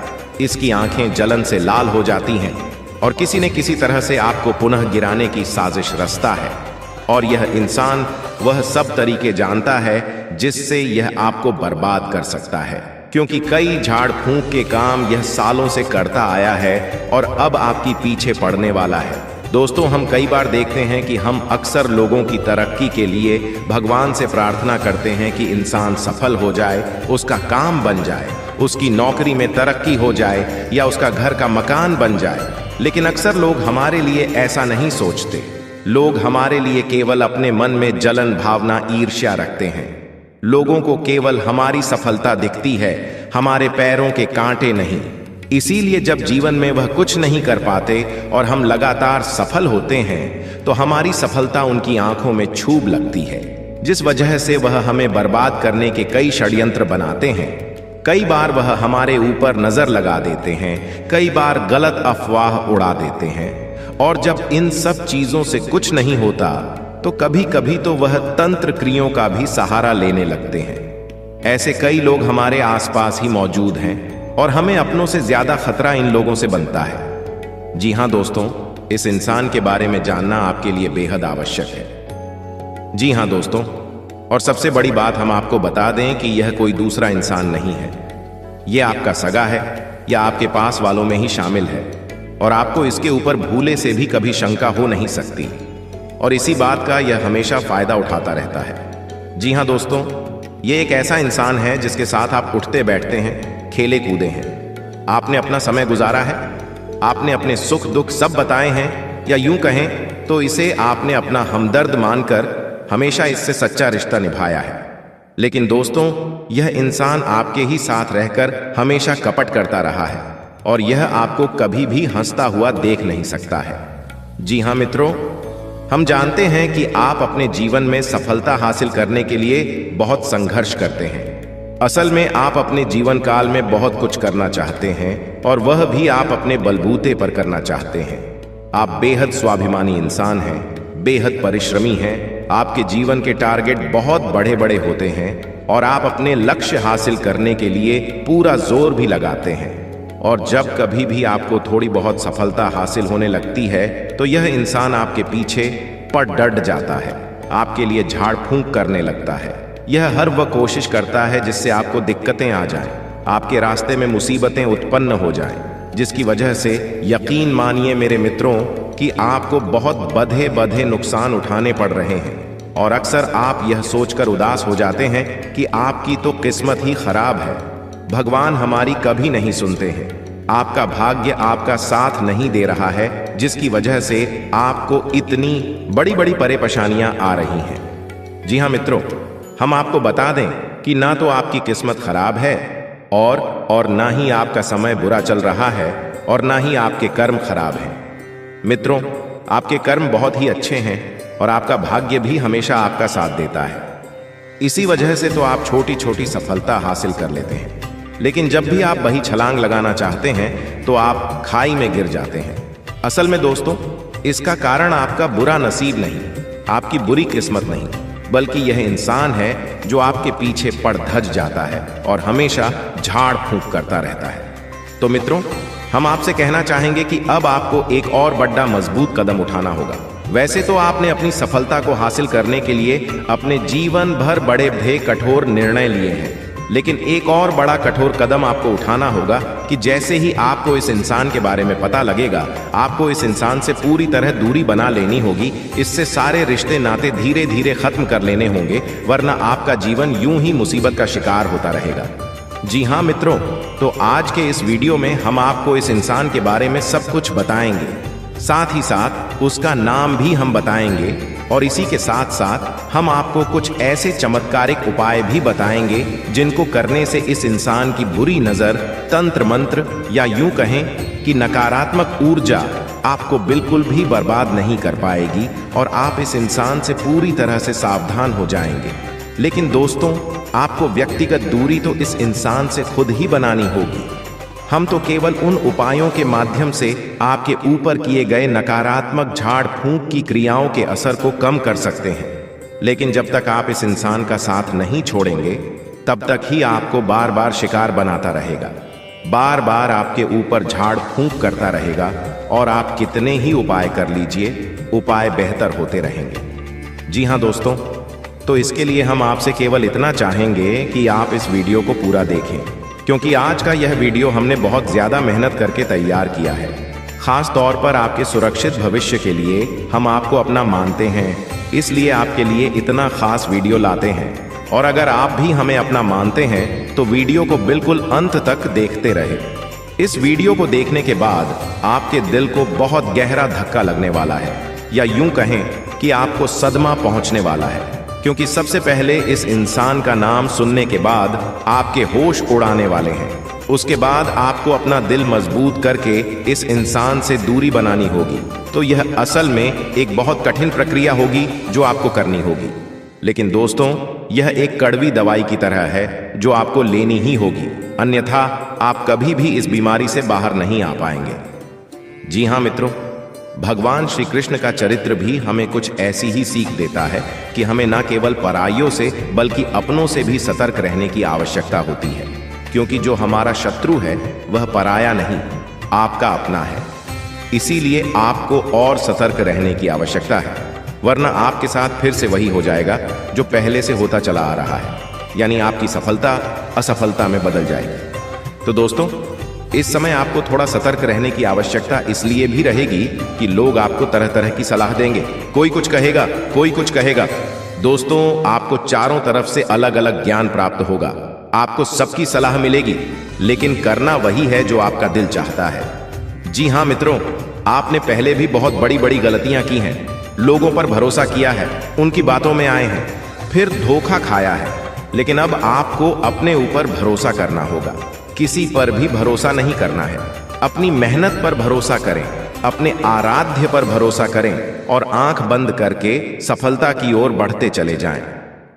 इसकी आंखें जलन से लाल हो जाती हैं और किसी न किसी तरह से आपको पुनः गिराने की साजिश रचता है। और यह इंसान वह सब तरीके जानता है जिससे यह आपको बर्बाद कर सकता है, क्योंकि कई झाड़ फूंक के काम यह सालों से करता आया है और अब आपकी पीछे पड़ने वाला है। दोस्तों, हम कई बार देखते हैं कि हम अक्सर लोगों की तरक्की के लिए भगवान से प्रार्थना करते हैं कि इंसान सफल हो जाए, उसका काम बन जाए, उसकी नौकरी में तरक्की हो जाए, या उसका घर का मकान बन जाए। लेकिन अक्सर लोग हमारे लिए ऐसा नहीं सोचते। लोग हमारे लिए केवल अपने मन में जलन भावना ईर्ष्या रखते हैं। लोगों को केवल हमारी सफलता दिखती है, हमारे पैरों के कांटे नहीं। इसीलिए जब जीवन में वह कुछ नहीं कर पाते और हम लगातार सफल होते हैं, तो हमारी सफलता उनकी आंखों में छूब लगती है, जिस वजह से वह हमें बर्बाद करने के कई षड्यंत्र बनाते हैं। कई बार वह हमारे ऊपर नजर लगा देते हैं, कई बार गलत अफवाह उड़ा देते हैं, और जब इन सब चीजों से कुछ नहीं होता तो कभी कभी तो वह तंत्र क्रियों का भी सहारा लेने लगते हैं। ऐसे कई लोग हमारे आसपास ही मौजूद हैं और हमें अपनों से ज्यादा खतरा इन लोगों से बनता है। जी हां दोस्तों, इस इंसान के बारे में जानना आपके लिए बेहद आवश्यक है। जी हां दोस्तों, और सबसे बड़ी बात हम आपको बता दें कि यह कोई दूसरा इंसान नहीं है। यह आपका सगा है या आपके पास वालों में ही शामिल है, और आपको इसके ऊपर भूले से भी कभी शंका हो नहीं सकती, और इसी बात का यह हमेशा फायदा उठाता रहता है। जी हां दोस्तों, यह एक ऐसा इंसान है जिसके साथ आप उठते बैठते हैं, खेले कूदे हैं। आपने अपना समय गुजारा है, आपने अपने सुख दुख सब बताए हैं, या यूं कहें तो इसे आपने अपना हमदर्द मानकर हमेशा इससे सच्चा रिश्ता निभाया है। लेकिन दोस्तों, यह इंसान आपके ही साथ रहकर हमेशा कपट करता रहा है, और यह आपको कभी भी हंसता हुआ देख नहीं सकता है। जी हां मित्रों, हम जानते हैं कि आप अपने जीवन में सफलता हासिल करने के लिए बहुत संघर्ष करते हैं, असल में आप अपने जीवन काल में बहुत कुछ करना चाहते हैं और वह भी आप अपने बलबूते पर करना चाहते हैं। आप बेहद स्वाभिमानी इंसान हैं, बेहद परिश्रमी हैं, आपके जीवन के टारगेट बहुत बड़े बड़े होते हैं और आप अपने लक्ष्य हासिल करने के लिए पूरा जोर भी लगाते हैं। और जब कभी भी आपको थोड़ी बहुत सफलता हासिल होने लगती है तो यह इंसान आपके पीछे पड़ डट जाता है, आपके लिए झाड़ फूंक करने लगता है। यह हर वह कोशिश करता है जिससे आपको दिक्कतें आ जाएं, आपके रास्ते में मुसीबतें उत्पन्न हो जाएं, जिसकी वजह से यकीन मानिए मेरे मित्रों कि आपको बहुत बधे बधे नुकसान उठाने पड़ रहे हैं। और अक्सर आप यह सोचकर उदास हो जाते हैं कि आपकी तो किस्मत ही खराब है, भगवान हमारी कभी नहीं सुनते हैं, आपका भाग्य आपका साथ नहीं दे रहा है, जिसकी वजह से आपको इतनी बड़ी बड़ी परेशानियां आ रही हैं। जी हाँ मित्रों, हम आपको बता दें कि ना तो आपकी किस्मत खराब है और ना ही आपका समय बुरा चल रहा है और ना ही आपके कर्म खराब हैं। मित्रों, आपके कर्म बहुत ही अच्छे हैं और आपका भाग्य भी हमेशा आपका साथ देता है। इसी वजह से तो आप छोटी छोटी सफलता हासिल कर लेते हैं, लेकिन जब भी आप वही छलांग लगाना चाहते हैं तो आप खाई में गिर जाते हैं। असल में दोस्तों, इसका कारण आपका बुरा नसीब नहीं, आपकी बुरी किस्मत नहीं, बल्कि यह इंसान है जो आपके पीछे पड़ धज जाता है और हमेशा झाड़ फूंक करता रहता है। तो मित्रों, हम आपसे कहना चाहेंगे कि अब आपको एक और बड़ा मजबूत कदम उठाना होगा। वैसे तो आपने अपनी सफलता को हासिल करने के लिए अपने जीवन भर बड़े बड़े कठोर निर्णय लिए हैं, लेकिन एक और बड़ा कठोर कदम आपको उठाना होगा कि जैसे ही आपको इस इंसान के बारे में पता लगेगा, आपको इस इंसान से पूरी तरह दूरी बना लेनी होगी। इससे सारे रिश्ते नाते धीरे धीरे खत्म कर लेने होंगे, वरना आपका जीवन यूं ही मुसीबत का शिकार होता रहेगा। जी हाँ मित्रों, तो आज के इस वीडियो में हम आपको इस इंसान के बारे में सब कुछ बताएंगे, साथ ही साथ उसका नाम भी हम बताएंगे और इसी के साथ साथ हम आपको कुछ ऐसे चमत्कारिक उपाय भी बताएंगे जिनको करने से इस इंसान की बुरी नजर, तंत्र मंत्र या यूं कहें कि नकारात्मक ऊर्जा आपको बिल्कुल भी बर्बाद नहीं कर पाएगी और आप इस इंसान से पूरी तरह से सावधान हो जाएंगे। लेकिन दोस्तों, आपको व्यक्तिगत दूरी तो इस इंसान से खुद ही बनानी होगी। हम तो केवल उन उपायों के माध्यम से आपके ऊपर किए गए नकारात्मक झाड़ फूंक की क्रियाओं के असर को कम कर सकते हैं, लेकिन जब तक आप इस इंसान का साथ नहीं छोड़ेंगे तब तक ही आपको बार बार शिकार बनाता रहेगा, बार बार आपके ऊपर झाड़ फूंक करता रहेगा और आप कितने ही उपाय कर लीजिए, उपाय बेहतर होते रहेंगे। जी हाँ दोस्तों, तो इसके लिए हम आपसे केवल इतना चाहेंगे कि आप इस वीडियो को पूरा देखें, क्योंकि आज का यह वीडियो हमने बहुत ज्यादा मेहनत करके तैयार किया है। खास तौर पर आपके सुरक्षित भविष्य के लिए हम आपको अपना मानते हैं, इसलिए आपके लिए इतना खास वीडियो लाते हैं। और अगर आप भी हमें अपना मानते हैं तो वीडियो को बिल्कुल अंत तक देखते रहे। इस वीडियो को देखने के बाद आपके दिल को बहुत गहरा धक्का लगने वाला है, या यूं कहें कि आपको सदमा पहुंचने वाला है, क्योंकि सबसे पहले इस इंसान का नाम सुनने के बाद आपके होश उड़ाने वाले हैं। उसके बाद आपको अपना दिल मजबूत करके इस इंसान से दूरी बनानी होगी। तो यह असल में एक बहुत कठिन प्रक्रिया होगी जो आपको करनी होगी, लेकिन दोस्तों, यह एक कड़वी दवाई की तरह है जो आपको लेनी ही होगी, अन्यथा आप कभी भी इस बीमारी से बाहर नहीं आ पाएंगे। जी हाँ मित्रों, भगवान श्री कृष्ण का चरित्र भी हमें कुछ ऐसी ही सीख देता है कि हमें न केवल पराइयों से बल्कि अपनों से भी सतर्क रहने की आवश्यकता होती है, क्योंकि जो हमारा शत्रु है वह पराया नहीं, आपका अपना है। इसीलिए आपको और सतर्क रहने की आवश्यकता है, वरना आपके साथ फिर से वही हो जाएगा जो पहले से होता चला आ रहा है, यानी आपकी सफलता असफलता में बदल जाएगी। तो दोस्तों, इस समय आपको थोड़ा सतर्क रहने की आवश्यकता इसलिए भी रहेगी कि लोग आपको तरह तरह की सलाह देंगे, कोई कुछ कहेगा, कोई कुछ कहेगा। दोस्तों, आपको चारों तरफ से अलग अलग ज्ञान प्राप्त होगा, आपको सबकी सलाह मिलेगी, लेकिन करना वही है जो आपका दिल चाहता है। जी हाँ मित्रों, आपने पहले भी बहुत बड़ी बड़ी गलतियां की हैं, लोगों पर भरोसा किया है, उनकी बातों में आए हैं, फिर धोखा खाया है, लेकिन अब आपको अपने ऊपर भरोसा करना होगा। किसी पर भी भरोसा नहीं करना है, अपनी मेहनत पर भरोसा करें, अपने आराध्य पर भरोसा करें और आंख बंद करके सफलता की ओर बढ़ते चले जाएं।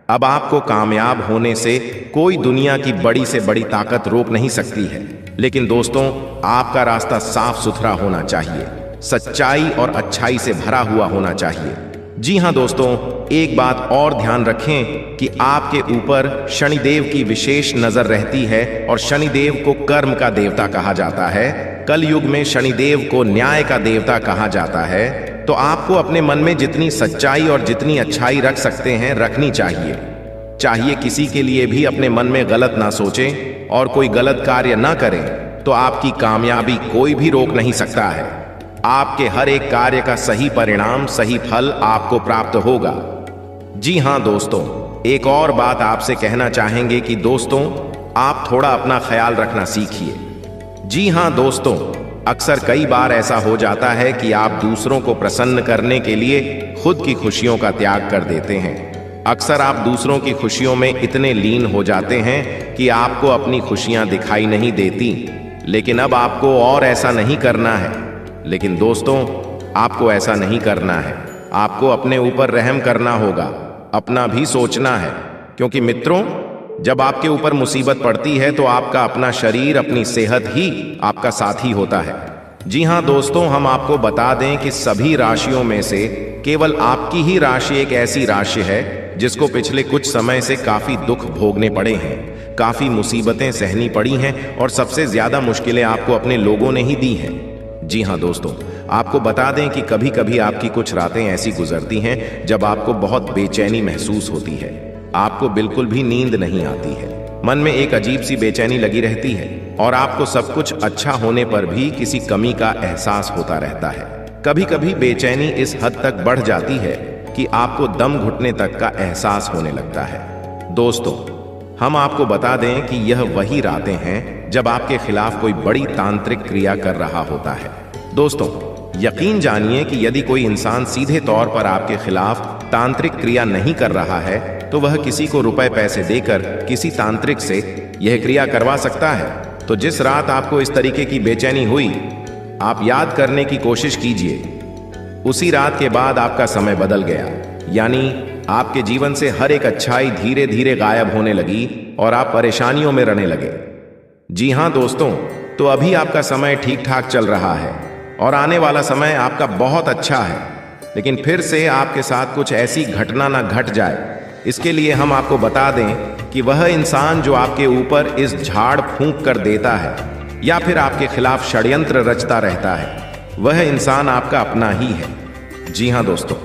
अब आपको कामयाब होने से कोई दुनिया की बड़ी से बड़ी ताकत रोक नहीं सकती है। लेकिन दोस्तों, आपका रास्ता साफ सुथरा होना चाहिए, सच्चाई और अच्छाई से भरा हुआ होना चाहिए। जी हाँ दोस्तों, एक बात और ध्यान रखें कि आपके ऊपर शनिदेव की विशेष नजर रहती है और शनिदेव को कर्म का देवता कहा जाता है। कलयुग में शनिदेव को न्याय का देवता कहा जाता है। तो आपको अपने मन में जितनी सच्चाई और जितनी अच्छाई रख सकते हैं रखनी चाहिए। किसी के लिए भी अपने मन में गलत ना सोचें और कोई गलत कार्य ना करें, तो आपकी कामयाबी कोई भी रोक नहीं सकता है। आपके हर एक कार्य का सही परिणाम, सही फल आपको प्राप्त होगा। जी हाँ दोस्तों, एक और बात आपसे कहना चाहेंगे कि दोस्तों, आप थोड़ा अपना ख्याल रखना सीखिए। जी हाँ दोस्तों, अक्सर कई बार ऐसा हो जाता है कि आप दूसरों को प्रसन्न करने के लिए खुद की खुशियों का त्याग कर देते हैं। अक्सर आप दूसरों की खुशियों में इतने लीन हो जाते हैं कि आपको अपनी खुशियां दिखाई नहीं देती। लेकिन अब आपको और ऐसा नहीं करना है। लेकिन दोस्तों, आपको ऐसा नहीं करना है। आपको अपने ऊपर रहम करना होगा, अपना भी सोचना है। क्योंकि मित्रों, जब आपके ऊपर मुसीबत पड़ती है तो आपका अपना शरीर, अपनी सेहत ही आपका साथी होता है। जी हाँ दोस्तों, हम आपको बता दें कि सभी राशियों में से केवल आपकी ही राशि एक ऐसी राशि है जिसको पिछले कुछ समय से काफी दुख भोगने पड़े हैं, काफी मुसीबतें सहनी पड़ी हैं और सबसे ज्यादा मुश्किलें आपको अपने लोगों ने ही दी हैं। जी हाँ दोस्तों, आपको बता दें कि कभी कभी आपकी कुछ रातें ऐसी गुजरती हैं जब आपको बहुत बेचैनी महसूस होती है। आपको बिल्कुल भी नींद नहीं आती है, मन में एक अजीब सी बेचैनी लगी रहती है और आपको सब कुछ अच्छा होने पर भी किसी कमी का एहसास होता रहता है। कभी कभी बेचैनी इस हद तक बढ़ जाती है कि आपको दम घुटने तक का एहसास होने लगता है। दोस्तों, हम आपको बता दें कि यह वही रातें हैं जब आपके खिलाफ कोई बड़ी तांत्रिक क्रिया कर रहा होता है। दोस्तों, यकीन जानिए कि यदि कोई इंसान सीधे तौर पर आपके खिलाफ तांत्रिक क्रिया नहीं कर रहा है तो वह किसी को रुपए पैसे देकर किसी तांत्रिक से यह क्रिया करवा सकता है। तो जिस रात आपको इस तरीके की बेचैनी हुई, आप याद करने की कोशिश कीजिए। उसी रात के बाद आपका समय बदल गया, यानी आपके जीवन से हर एक अच्छाई धीरे धीरे गायब होने लगी और आप परेशानियों में रहने लगे। जी हाँ दोस्तों, तो अभी आपका समय ठीक ठाक चल रहा है और आने वाला समय आपका बहुत अच्छा है। लेकिन फिर से आपके साथ कुछ ऐसी घटना ना घट जाए, इसके लिए हम आपको बता दें कि वह इंसान जो आपके ऊपर इस झाड़ फूंक कर देता है या फिर आपके खिलाफ षड्यंत्र रचता रहता है, वह इंसान आपका अपना ही है। जी हाँ दोस्तों,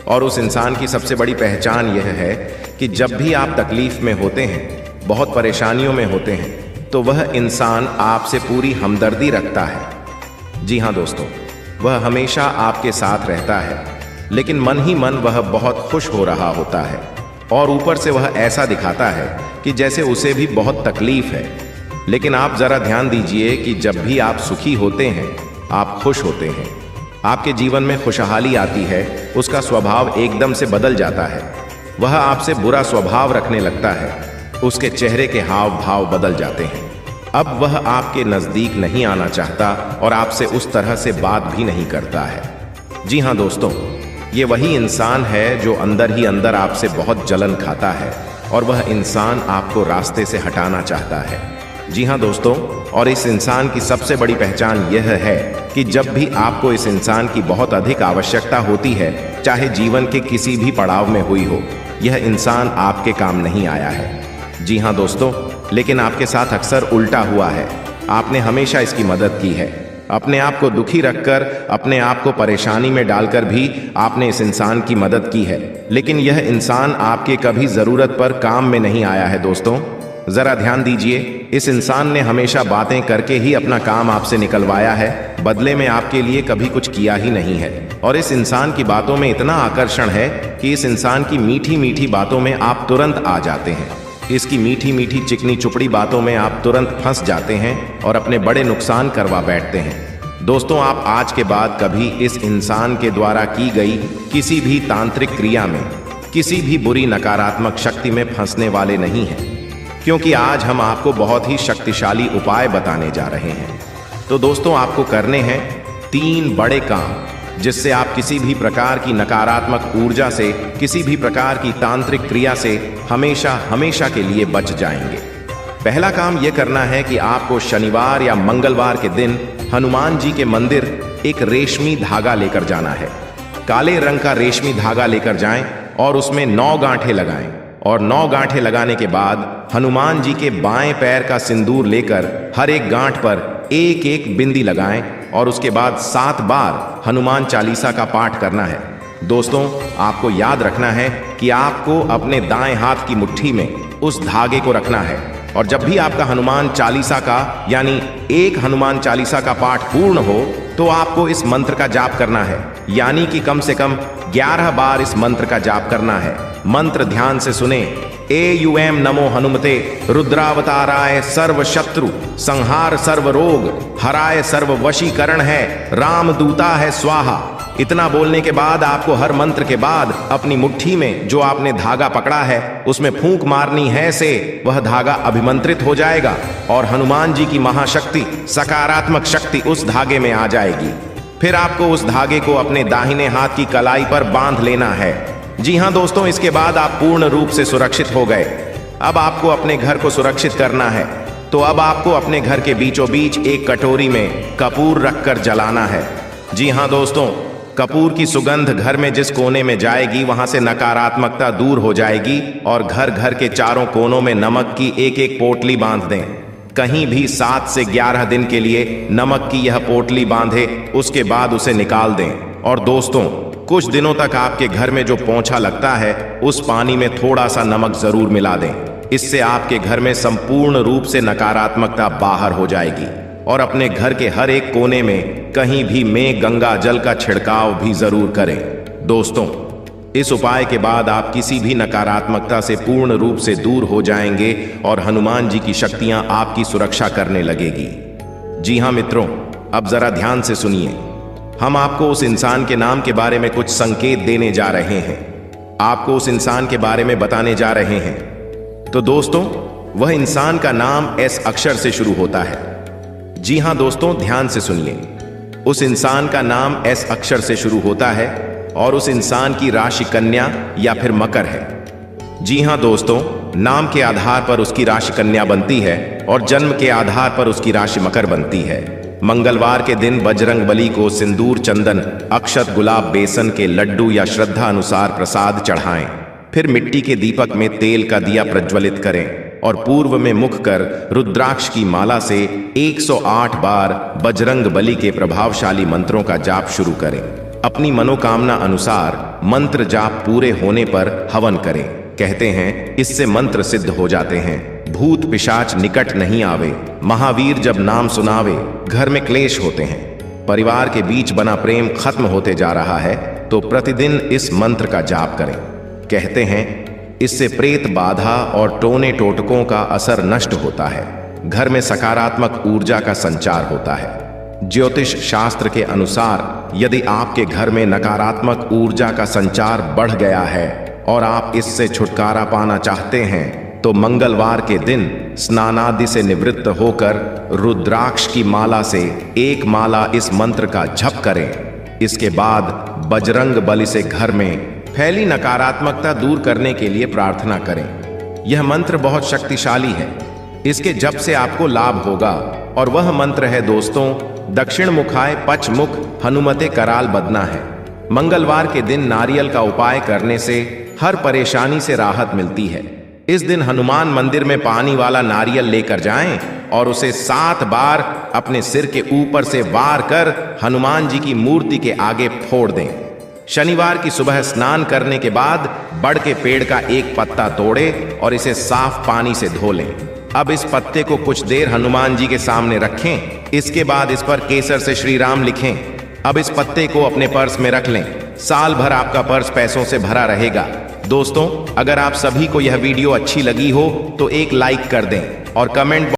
और उस इंसान की सबसे बड़ी पहचान यह है कि जब भी आप तकलीफ में होते हैं, बहुत परेशानियों में होते हैं, तो वह इंसान आपसे पूरी हमदर्दी रखता है। जी हाँ दोस्तों, वह हमेशा आपके साथ रहता है, लेकिन मन ही मन वह बहुत खुश हो रहा होता है और ऊपर से वह ऐसा दिखाता है कि जैसे उसे भी बहुत तकलीफ है। लेकिन आप जरा ध्यान दीजिए कि जब भी आप सुखी होते हैं, आप खुश होते हैं, आपके जीवन में खुशहाली आती है, उसका स्वभाव एकदम से बदल जाता है। वह आपसे बुरा स्वभाव रखने लगता है, उसके चेहरे के हाव भाव बदल जाते हैं। अब वह आपके नजदीक नहीं आना चाहता और आपसे उस तरह से बात भी नहीं करता है। जी हाँ दोस्तों, ये वही इंसान है जो अंदर ही अंदर आपसे बहुत जलन खाता है और वह इंसान आपको रास्ते से हटाना चाहता है। जी हाँ दोस्तों, और इस इंसान की सबसे बड़ी पहचान यह है कि जब भी आपको इस इंसान की बहुत अधिक आवश्यकता होती है, चाहे जीवन के किसी भी पड़ाव में हुई हो, यह इंसान आपके काम नहीं आया है। जी हाँ दोस्तों, लेकिन आपके साथ अक्सर उल्टा हुआ है। आपने हमेशा इसकी मदद की है, अपने आप को दुखी रखकर, अपने आप को परेशानी में डालकर भी आपने इस इंसान की मदद की है, लेकिन यह इंसान आपके कभी जरूरत पर काम में नहीं आया है। दोस्तों, जरा ध्यान दीजिए, इस इंसान ने हमेशा बातें करके ही अपना काम आपसे निकलवाया है, बदले में आपके लिए कभी कुछ किया ही नहीं है। और इस इंसान की बातों में इतना आकर्षण है कि इस इंसान की मीठी मीठी बातों में आप तुरंत आ जाते हैं। इसकी मीठी मीठी चिकनी चुपड़ी बातों में आप तुरंत फंस जाते हैं और अपने बड़े नुकसान करवा बैठते हैं। दोस्तों, आप आज के बाद कभी इस इंसान के द्वारा की गई किसी भी तांत्रिक क्रिया में, किसी भी बुरी नकारात्मक शक्ति में फंसने वाले नहीं हैं, क्योंकि आज हम आपको बहुत ही शक्तिशाली उपाय बताने जा रहे हैं। तो दोस्तों, आपको करने हैं 3 बड़े काम जिससे आप किसी भी प्रकार की नकारात्मक ऊर्जा से, किसी भी प्रकार की तांत्रिक क्रिया से हमेशा हमेशा के लिए बच जाएंगे। पहला काम यह करना है कि आपको शनिवार या मंगलवार के दिन हनुमान जी के मंदिर एक रेशमी धागा लेकर जाना है। काले रंग का रेशमी धागा लेकर जाएं और उसमें 9 गांठें लगाएं और 9 गांठें लगाने के बाद हनुमान जी के बाएं पैर का सिंदूर लेकर हर एक गांठ पर एक एक बिंदी लगाएं और उसके बाद 7 बार हनुमान चालीसा का पाठ करना है। दोस्तों, आपको याद रखना है कि आपको अपने दाएं हाथ की मुट्ठी में उस धागे को रखना है और जब भी आपका हनुमान चालीसा का यानी एक हनुमान चालीसा का पाठ पूर्ण हो तो आपको इस मंत्र का जाप करना है, यानी कि कम से कम 11 बार इस मंत्र का जाप करना है। मंत्र ध्यान से सुने। एयूएम नमो हनुमते रुद्रावताराय सर्व शत्रु संहार सर्व रोग हराय सर्व वशीकरण है रामदूता है स्वाहा। इतना बोलने के बाद आपको हर मंत्र के बाद अपनी मुट्ठी में जो आपने धागा पकड़ा है उसमें फूंक मारनी है से वह धागा अभिमंत्रित हो जाएगा और हनुमान जी की महाशक्ति, सकारात्मक शक्ति उस धागे में आ जाएगी। फिर आपको उस धागे को अपने दाहिने हाथ की कलाई पर बांध लेना है। जी हाँ दोस्तों, इसके बाद आप पूर्ण रूप से सुरक्षित हो गए। अब आपको अपने घर को सुरक्षित करना है, तो अब आपको अपने घर के बीचों बीच एक कटोरी में कपूर रखकर जलाना है। जी हाँ दोस्तों, कपूर की सुगंध घर में जिस कोने में जाएगी वहां से नकारात्मकता दूर हो जाएगी और घर घर के चारों कोनों में नमक की एक एक पोटली बांध दें। कहीं भी 7 से 11 दिन के लिए नमक की यह पोटली बांधे, उसके बाद उसे निकाल दें। और दोस्तों, कुछ दिनों तक आपके घर में जो पोंछा लगता है उस पानी में थोड़ा सा नमक जरूर मिला दें। इससे आपके घर में संपूर्ण रूप से नकारात्मकता बाहर हो जाएगी और अपने घर के हर एक कोने में कहीं भी में गंगा जल का छिड़काव भी जरूर करें। दोस्तों, इस उपाय के बाद आप किसी भी नकारात्मकता से पूर्ण रूप से दूर हो जाएंगे और हनुमान जी की शक्तियां आपकी सुरक्षा करने लगेगी। जी हाँ मित्रों, अब जरा ध्यान से सुनिए। हम आपको उस इंसान के नाम के बारे में कुछ संकेत देने जा रहे हैं, आपको उस इंसान के बारे में बताने जा रहे हैं। तो दोस्तों, वह इंसान का नाम एस अक्षर से शुरू होता है। जी हां दोस्तों, ध्यान से सुनिए। उस इंसान का नाम एस अक्षर से शुरू होता है और उस इंसान की राशि कन्या या फिर मकर है। जी हां दोस्तों, नाम के आधार पर उसकी राशि कन्या बनती है और जन्म के आधार पर उसकी राशि मकर बनती है। मंगलवार के दिन बजरंगबली को सिंदूर, चंदन, अक्षत, गुलाब, बेसन के लड्डू या श्रद्धा अनुसार प्रसाद चढ़ाएं। फिर मिट्टी के दीपक में तेल का दिया प्रज्वलित करें और पूर्व में मुख कर रुद्राक्ष की माला से 108 बार बजरंगबली के प्रभावशाली मंत्रों का जाप शुरू करें। अपनी मनोकामना अनुसार मंत्र जाप पूरे होने पर हवन करें। कहते हैं इससे मंत्र सिद्ध हो जाते हैं, भूत पिशाच निकट नहीं आवे, महावीर जब नाम सुनावे, घर में क्लेश होते हैं, परिवार के बीच बना प्रेम खत्म होते जा रहा है, तो प्रतिदिन इस मंत्र का जाप करें। कहते हैं इससे प्रेत बाधा और टोने टोटकों का असर नष्ट होता है, घर में सकारात्मक ऊर्जा का संचार होता है। ज्योतिष शास्त्र के अनुसार यदि आपके घर में नकारात्मक ऊर्जा का संचार बढ़ गया है और आप इससे छुटकारा पाना चाहते हैं तो मंगलवार के दिन स्नानादि से निवृत्त होकर रुद्राक्ष की माला से एक माला इस मंत्र का जप करें। इसके बाद बजरंग बली से घर में फैली नकारात्मकता दूर करने के लिए प्रार्थना करें। यह मंत्र बहुत शक्तिशाली है, इसके जप से आपको लाभ होगा और वह मंत्र है दोस्तों, दक्षिण मुखाय पच मुख हनुमते कराल बदना है। मंगलवार के दिन नारियल का उपाय करने से हर परेशानी से राहत मिलती है। इस दिन हनुमान मंदिर में पानी वाला नारियल लेकर जाएं और उसे 7 बार अपने सिर के ऊपर से वार कर हनुमान जी की मूर्ति के आगे फोड़ दें। शनिवार की सुबह स्नान करने के बाद बड़ के पेड़ का एक पत्ता तोड़े और इसे साफ पानी से धो लें। अब इस पत्ते को कुछ देर हनुमान जी के सामने रखें। इसके बाद इस पर केसर से श्री राम लिखें। अब इस पत्ते को अपने पर्स में रख लें। साल भर आपका पर्स पैसों से भरा रहेगा। दोस्तों, अगर आप सभी को यह वीडियो अच्छी लगी हो तो एक लाइक कर दें और कमेंट